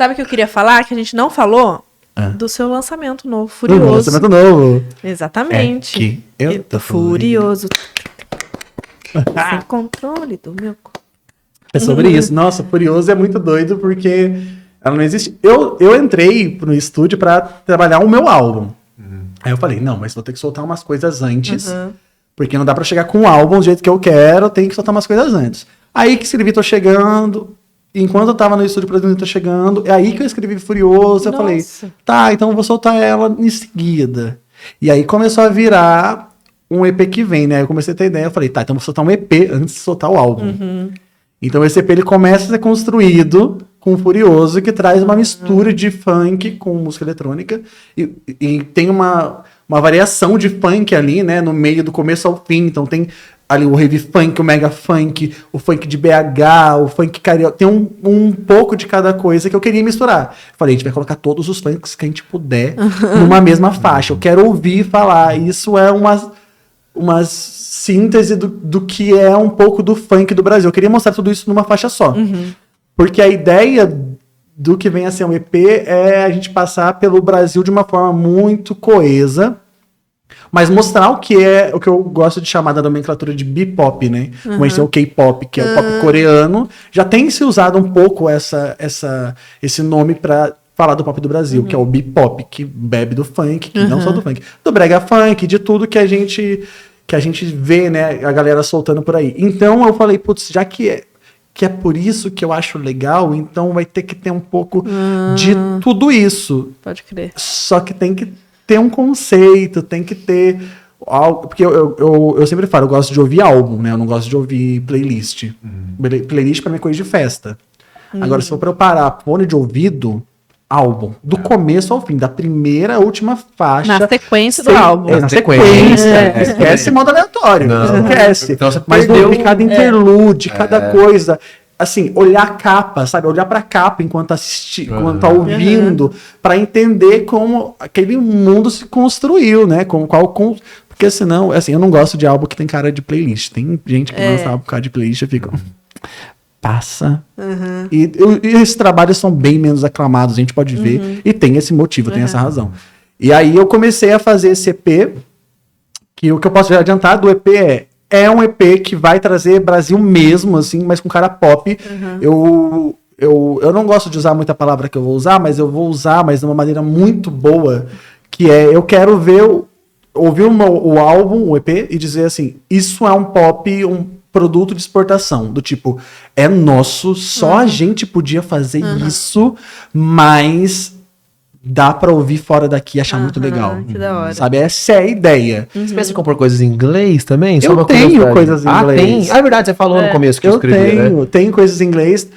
Sabe o que eu queria falar? Que a gente não falou do seu lançamento novo, Furioso. Do lançamento novo. Exatamente. É que eu tô furioso. Sem controle do meu corpo. É sobre isso. Nossa, Furioso é muito doido porque ela não existe. Eu entrei no estúdio pra trabalhar o meu álbum. Aí eu falei, não, mas vou ter que soltar umas coisas antes. Porque não dá pra chegar com um álbum do jeito que eu quero, eu tenho que soltar umas coisas antes. Aí que escrevi Tô Chegando. Enquanto eu tava no estúdio produzindo Tô Chegando, é aí que eu escrevi Furioso. Eu falei, tá, então eu vou soltar ela em seguida. E aí começou a virar um EP que vem, né? Eu comecei a ter ideia, eu falei, tá, então eu vou soltar um EP antes de soltar o álbum. Então esse EP ele começa a ser construído com Furioso, que traz uma mistura de funk com música eletrônica. E tem uma variação de funk ali, né? No meio do começo ao fim. Então tem ali o heavy funk, o mega funk, o funk de BH, o funk carioca. Tem um pouco de cada coisa que eu queria misturar. Falei, a gente vai colocar todos os funks que a gente puder numa mesma faixa. Eu quero ouvir falar. Isso é uma síntese do que é um pouco do funk do Brasil. Eu queria mostrar tudo isso numa faixa só. Porque a ideia do que vem a ser um EP é a gente passar pelo Brasil de uma forma muito coesa, mas mostrar o que eu gosto de chamar da nomenclatura de B-pop, né? Como esse é o K-pop, que é o pop coreano. Já tem se usado um pouco esse nome para falar do pop do Brasil, que é o B-pop, que bebe do funk, que não só do funk, do brega funk, de tudo que a gente vê, né, a galera soltando por aí. Então eu falei, putz, já que é por isso que eu acho legal, então vai ter que ter um pouco de tudo isso. Pode crer. Só que tem que ter um conceito, tem que ter algo, porque eu sempre falo, eu gosto de ouvir álbum, né, eu não gosto de ouvir playlist. Playlist pra mim é coisa de festa. Agora, se for pra eu parar fone de ouvido, álbum, do começo ao fim, da primeira à última faixa. Na sequência do álbum. Na sequência. Esquece modo aleatório. Não esquece. Então, mas cada interlude, cada coisa. Assim, olhar a capa, sabe? Olhar pra capa enquanto enquanto tá ouvindo, pra entender como aquele mundo se construiu, né? Porque senão, assim, eu não gosto de álbum que tem cara de playlist. Tem gente que lança álbum com cara de playlist e fica... Passa. E esses trabalhos são bem menos aclamados, a gente pode ver. E tem esse motivo, tem essa razão. E aí eu comecei a fazer esse EP, que o que eu posso adiantar do EP é um EP que vai trazer Brasil mesmo, assim, mas com cara pop. Eu não gosto de usar muita palavra que eu vou usar, mas eu vou usar, mas de uma maneira muito boa, que é, eu quero ouvir o álbum, o EP, e dizer assim, isso é um pop, um produto de exportação, do tipo, é nosso, só a gente podia fazer isso, mas dá pra ouvir fora daqui e achar muito legal. Que da hora. Sabe, essa é a ideia. Você pensa em compor coisas em inglês também? Eu tenho coisas em inglês. Tem? É verdade, você falou no começo que eu escrevi, tenho coisas em inglês.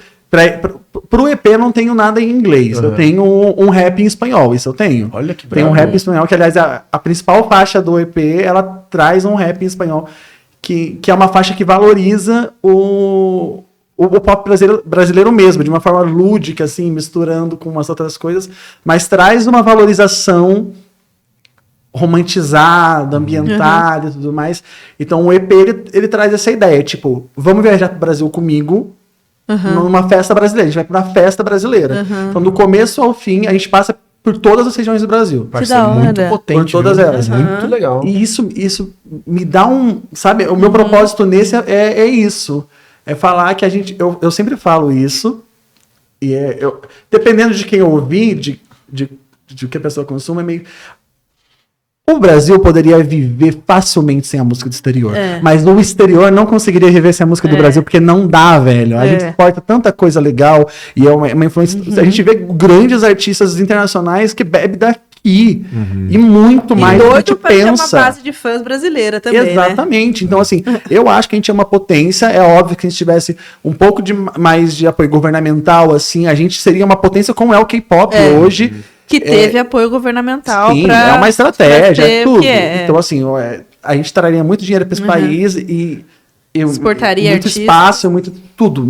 Pro EP eu não tenho nada em inglês. Eu tenho um rap em espanhol, isso eu tenho. Olha que bravo. Tem um rap em espanhol, que aliás a principal faixa do EP, ela traz um rap em espanhol, que é uma faixa que valoriza o pop brasileiro mesmo, de uma forma lúdica, assim, misturando com umas outras coisas, mas traz uma valorização romantizada, ambientada e tudo mais. Então o EP, ele traz essa ideia, tipo, vamos viajar pro Brasil comigo, numa festa brasileira, a gente vai pra uma festa brasileira. Então do começo ao fim, a gente passa por todas as regiões do Brasil. Que da hora. Muito potente. Por todas elas. Muito legal. E isso me dá sabe, o meu propósito nesse é isso. É falar que eu sempre falo isso, e dependendo de quem ouvir, de que a pessoa consuma, é meio... O Brasil poderia viver facilmente sem a música do exterior. Mas o exterior não conseguiria viver sem a música do Brasil, porque não dá, velho. A gente exporta tanta coisa legal, e é uma influência... A gente vê grandes artistas internacionais que bebem daqui. E muito mais do que a gente pensa. Ter uma base de fãs brasileira também, exatamente. Né? Então, assim, eu acho que a gente é uma potência. É óbvio que se a gente tivesse um pouco mais de apoio governamental, assim, a gente seria uma potência como é o K-pop hoje. Que teve apoio governamental. Sim, é uma estratégia, é tudo. Então, assim, a gente traria muito dinheiro para esse país e exportaria muito artistas. espaço, tudo.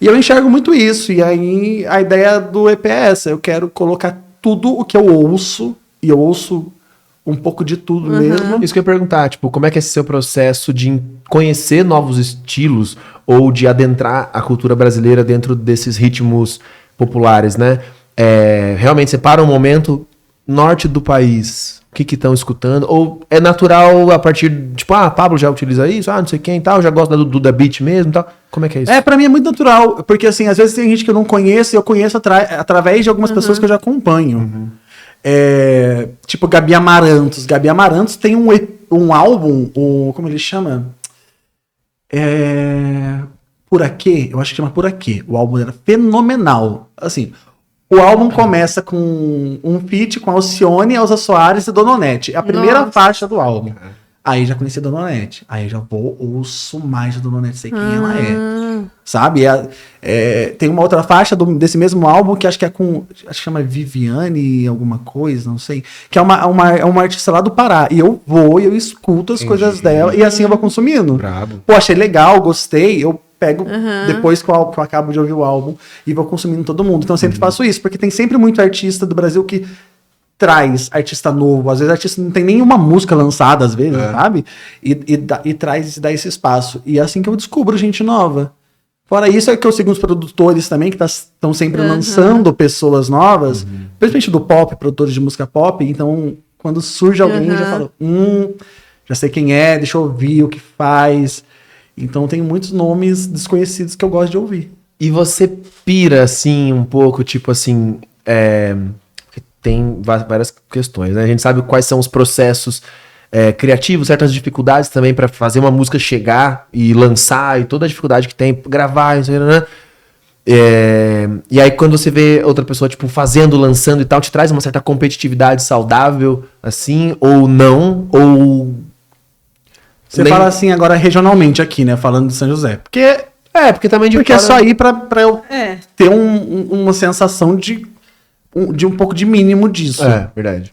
E eu enxergo muito isso. E aí, a ideia do EP é essa. Eu quero colocar tudo o que eu ouço, e eu ouço um pouco de tudo mesmo. Isso que eu ia perguntar, tipo, como é que é esse seu processo de conhecer novos estilos ou de adentrar a cultura brasileira dentro desses ritmos populares, né? Realmente separa um momento norte do país, o que estão escutando, ou é natural a partir, tipo, Pablo já utiliza isso, não sei quem e tal, já gosta do Duda Beat mesmo e tal, como é que é isso? Pra mim é muito natural, porque assim, às vezes tem gente que eu não conheço, e eu conheço através de algumas pessoas que eu já acompanho. Tipo, Gabi Amarantos. Gabi Amarantos tem um álbum, como ele chama? Por Aqui, eu acho que chama Por Aqui. O álbum era fenomenal. Assim, o álbum começa com um feat com Alcione, Elza Soares e Dona Onete. É a primeira faixa do álbum. Aí já conheci a Dona Onete. Aí já ouço mais a Dona Onete, sei quem ela é. Sabe? Tem uma outra faixa desse mesmo álbum que acho que chama Viviane alguma coisa, não sei. Que é uma artista lá do Pará. E eu escuto as coisas dela e assim eu vou consumindo. Brabo. Pô, achei legal, gostei. Eu pego depois que eu acabo de ouvir o álbum e vou consumindo todo mundo. Então eu sempre faço isso, porque tem sempre muito artista do Brasil que traz artista novo. Às vezes o artista não tem nenhuma música lançada, às vezes, sabe? E dá esse espaço. E é assim que eu descubro gente nova. Fora isso, é que eu sigo os produtores também, que estão sempre lançando pessoas novas, principalmente do pop, produtores de música pop. Então, quando surge alguém, já falo, já sei quem é, deixa eu ouvir o que faz. Então, tem muitos nomes desconhecidos que eu gosto de ouvir. E você pira, assim, um pouco, tipo assim, tem várias questões, né? A gente sabe quais são os processos criativos, certas dificuldades também para fazer uma música chegar e lançar, e toda a dificuldade que tem, gravar, né? E aí quando você vê outra pessoa, tipo, fazendo, lançando e tal, te traz uma certa competitividade saudável, assim, ou não, ou... Você fala assim agora regionalmente aqui, né? Falando de São José. Porque também porque é só ir pra eu ter uma sensação de um pouco de mínimo disso. Verdade.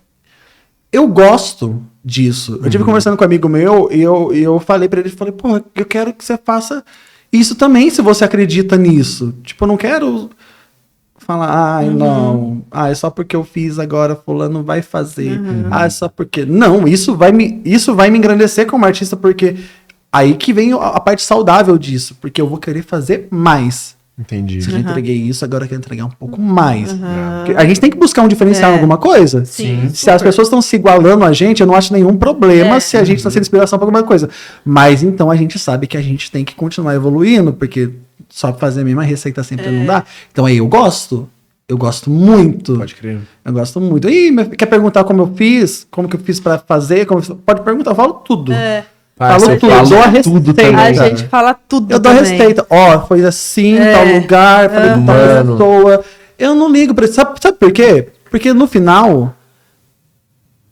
Eu gosto disso. Eu tive conversando com um amigo meu e eu falei pra ele, pô, eu quero que você faça isso também, se você acredita nisso. Tipo, eu não quero falar, não, é só porque eu fiz agora, fulano vai fazer. É só porque... Não, isso vai me engrandecer como artista, porque aí que vem a parte saudável disso, porque eu vou querer fazer mais. Entendi. Se eu já entreguei isso, agora eu quero entregar um pouco mais. Porque a gente tem que buscar um diferencial em alguma coisa. Sim. Se as pessoas estão se igualando a gente, eu não acho nenhum problema se a gente está sendo inspiração para alguma coisa. Mas então a gente sabe que a gente tem que continuar evoluindo, porque só fazer a mesma receita sempre não dá. Então aí eu gosto. Eu gosto muito. Pode crer. Eu gosto muito. Quer perguntar como eu fiz? Como que eu fiz para fazer? Pode perguntar, eu falo tudo. Falo tudo, eu dou a receita. Também, a gente fala tudo. Eu dou a também. receita. Foi assim, tal lugar, falei com tal pessoa. Eu não ligo pra isso. Sabe por quê? Porque no final,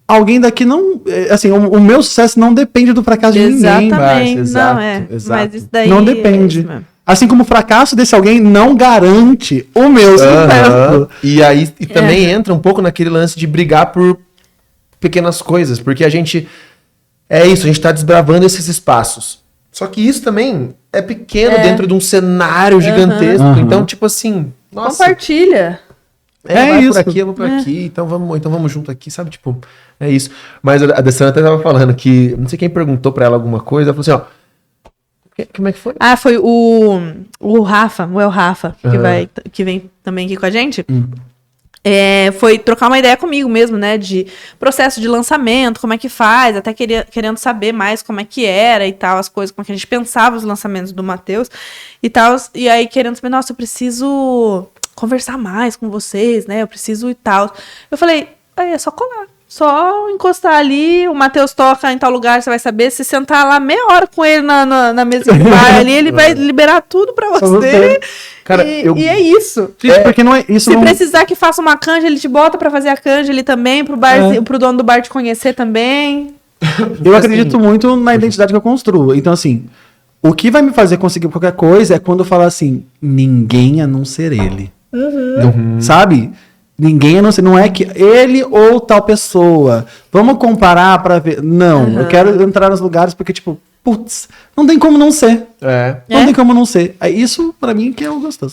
alguém daqui não... Assim, o meu sucesso não depende do fracasso de ninguém. Exatamente. Exato, Mas isso daí... Não depende. Assim como o fracasso desse alguém não garante o meu sucesso. E aí também entra um pouco naquele lance de brigar por pequenas coisas, porque a gente tá desbravando esses espaços. Só que isso também é pequeno dentro de um cenário gigantesco. Então, tipo assim, nossa, compartilha. vai isso. por aqui, eu vou por aqui, então vamos junto aqui, sabe? Tipo, é isso. Mas a Dessana até tava falando que, não sei quem perguntou pra ela alguma coisa, ela falou assim, como é que foi? Foi o Rafa, o El Rafa, que vem também aqui com a gente. Foi trocar uma ideia comigo mesmo, né? De processo de lançamento, como é que faz, até querendo saber mais como é que era e tal, as coisas, como é que a gente pensava os lançamentos do Matheus e tal. E aí querendo saber, nossa, eu preciso conversar mais com vocês, né? Eu preciso e tal. Eu falei, é só colar. Só encostar ali, o Matheus toca em tal lugar, você vai saber. Se sentar lá meia hora com ele na mesa de bar ali, ele vai liberar tudo pra você. Cara, e é isso. Porque não é isso. Se precisar que faça uma canja, ele te bota pra fazer a canja ali também, pro dono do bar te conhecer também. Eu acredito muito na identidade que eu construo. Então, assim, o que vai me fazer conseguir qualquer coisa é quando eu falar assim, ninguém a não ser ele. Sabe? Ninguém, não é que ele ou tal pessoa. Vamos comparar pra ver. Não, eu quero entrar nos lugares porque, tipo, putz, não tem como não ser. Não tem como não ser. Isso, pra mim, que é o gostoso.